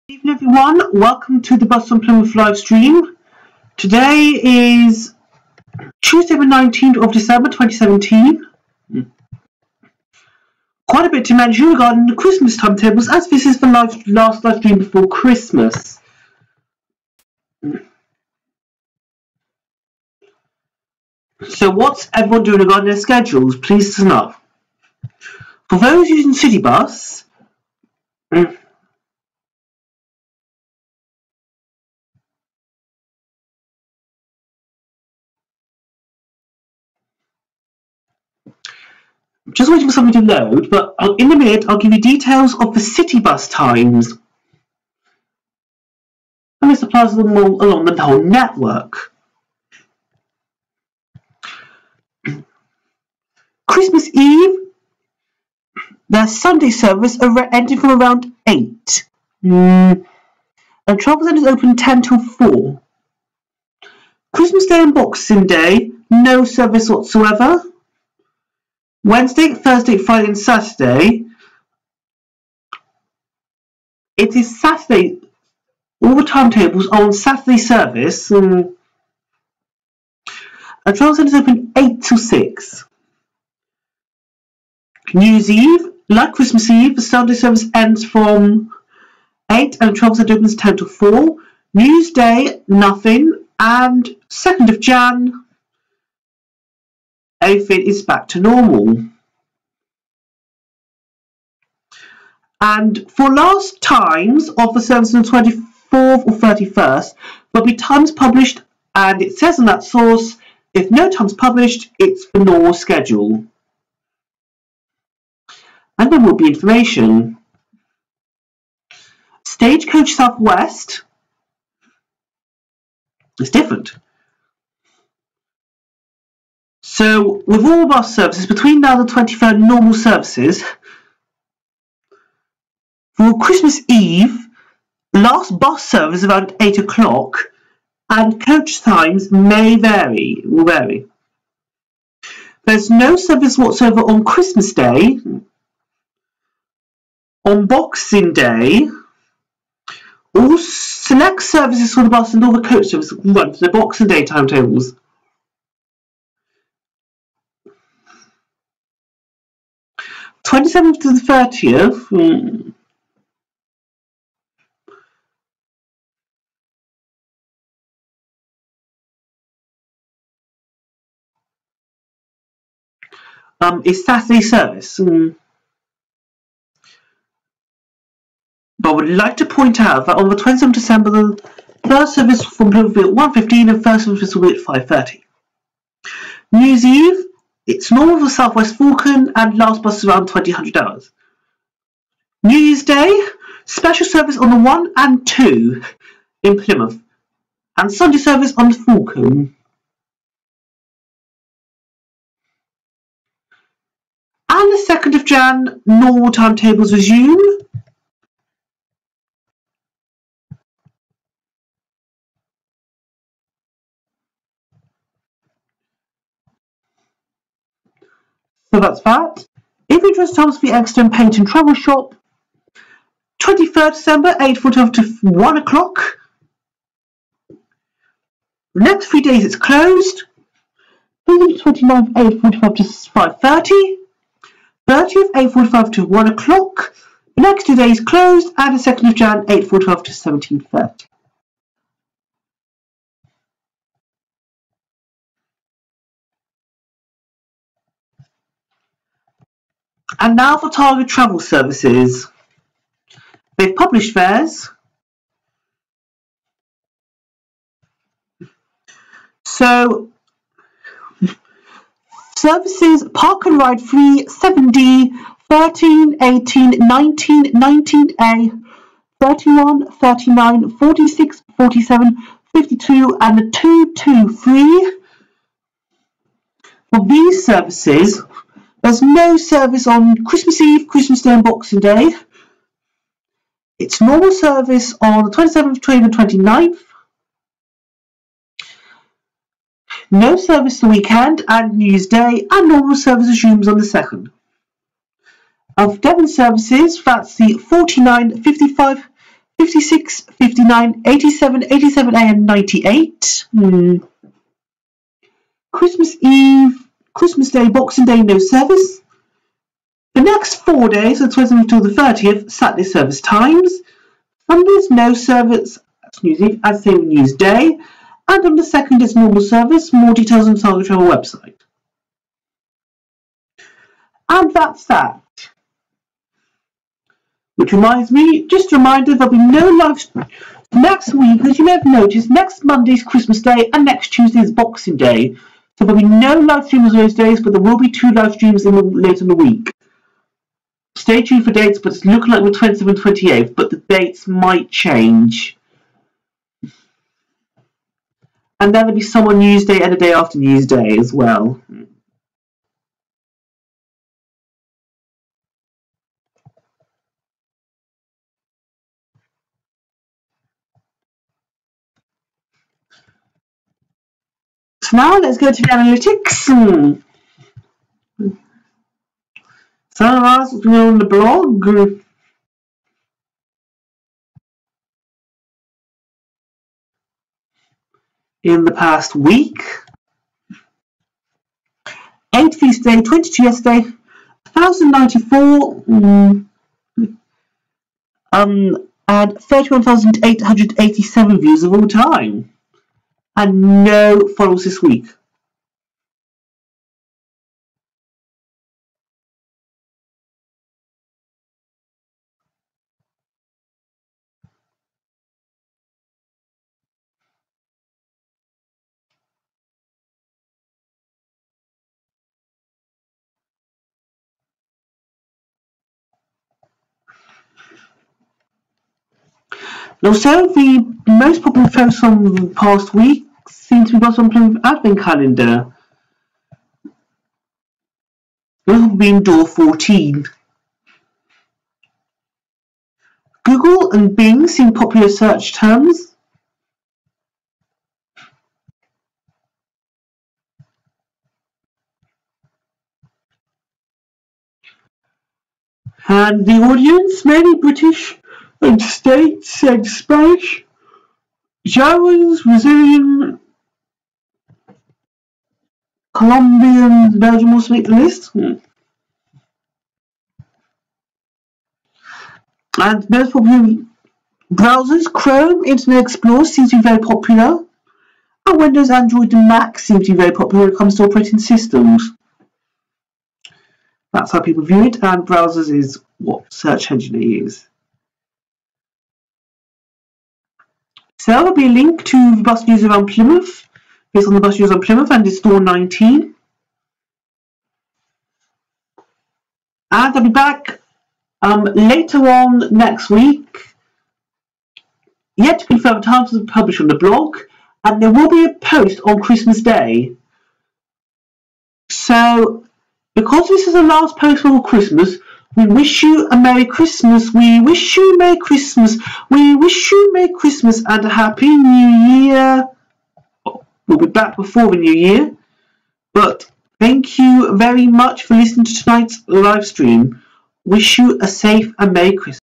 Good evening everyone, welcome to the Bus on Plymouth live stream. Today is Tuesday the 19th of December 2017. Quite a bit to mention regarding the Christmas timetables, as this is the last live stream before Christmas. So what's everyone doing regarding their schedules? Please listen up. For those using City Bus, just waiting for something to load, but in a minute I'll give you details of the City Bus times. And this applies to them all along the whole network. Christmas Eve, their Sunday service ending from around 8. And travel centres open 10 till 4. Christmas Day and Boxing Day, no service whatsoever. Wednesday, Thursday, Friday and Saturday. It is Saturday, all the timetables are on Saturday service. And travel centres open 8 till 6. New Year's Eve, like Christmas Eve, the Sunday service ends from 8 and travel centre opens 10 till 4. New Year's Day, nothing. And 2nd of Jan, everything is back to normal. And for last times of the service on the 24th or 31st, there'll be times published, and it says on that source, if no times published, it's the normal schedule. And there will be information. Stagecoach Southwest is different. So with all bus services between now and the 23rd normal services, for Christmas Eve, last bus service is around 8 o'clock, and coach times will vary. There's no service whatsoever on Christmas Day. On Boxing Day, all select services for the bus and all the coach services run for the Boxing Day timetables. (27th to the 30th). Is Saturday service. But I would like to point out that on the 27th of December, the first service from Plymouth will be at 1:15 and first service will be at 5:30. New Year's Eve, it's normal for Southwest Falcon and last bus is around 2000 hours. New Year's Day, special service on the 1 and 2 in Plymouth, and Sunday service on the Falcon. And the 2nd of Jan, normal timetables resume. So that's that. If you're interested, times for the Exton Paint and Travel Shop, 23rd December, 8:45 to 1 o'clock. The next 3 days it's closed. 29th, 8:45 to 5:30. 30th, 8:45 to 1 o'clock. The next 2 days closed, and the 2nd of Jan, 8:45 to 17:30. And now for Target Travel Services. They've published theirs. So, services Park and Ride free 7D, 13, 18, 19, 19A, 31, 39, 46, 47, 52 and the 223. For these services, there's no service on Christmas Eve, Christmas Day and Boxing Day. It's normal service on the 27th, 28th and 29th. No service the weekend and New Year's Day, and normal service resumes on the 2nd. And for Devon services, that's the 49, 55, 56, 59, 87, 87A and 98. Christmas Eve, Christmas Day, Boxing Day, no service. The next 4 days, the 20th till the 30th, Saturday service times. Sundays, no service, that's New Year's Eve, as same New Year's Day. And on the 2nd is normal service. More details on the Target Travel website. And that's that. Which reminds me, just a reminder, there'll be no live next week, as you may have noticed. Next Monday is Christmas Day and next Tuesday is Boxing Day. So there'll be no live streams those days, but there will be 2 live streams later in the week. Stay tuned for dates, but it's looking like we're 27th and 28th, but the dates might change. And then there'll be some on New Year's Day and a day after New Year's Day as well. So now let's go to the analytics. Some of us on the blog. In the past week. 8 feast day, 22 yesterday, 1,094, and 31,887 views of all time. And no follows this week. Also, the most popular posts from the past week seem to be got on Plymouth Advent Calendar. This will be in door 14. Google and Bing seem popular search terms. And the audience, mainly British and States and Spanish, Germans, Brazilian, Colombian, Belgium also make the list. And most popular browsers, Chrome, Internet Explorer seems to be very popular. And Windows, Android and Mac seem to be very popular when it comes to operating systems. That's how people view it, and browsers is what search engine they use. So there'll be a link to the bus news around Plymouth, based on the bus news on Plymouth, and it's door 19. And I'll be back later on next week. Yet to confirm times to publish on the blog, and there will be a post on Christmas Day. So, because this is the last post for Christmas, we wish you a Merry Christmas. We wish you a Merry Christmas. We wish you a Merry Christmas and a Happy New Year. We'll be back before the New Year. But thank you very much for listening to tonight's live stream. Wish you a safe and Merry Christmas.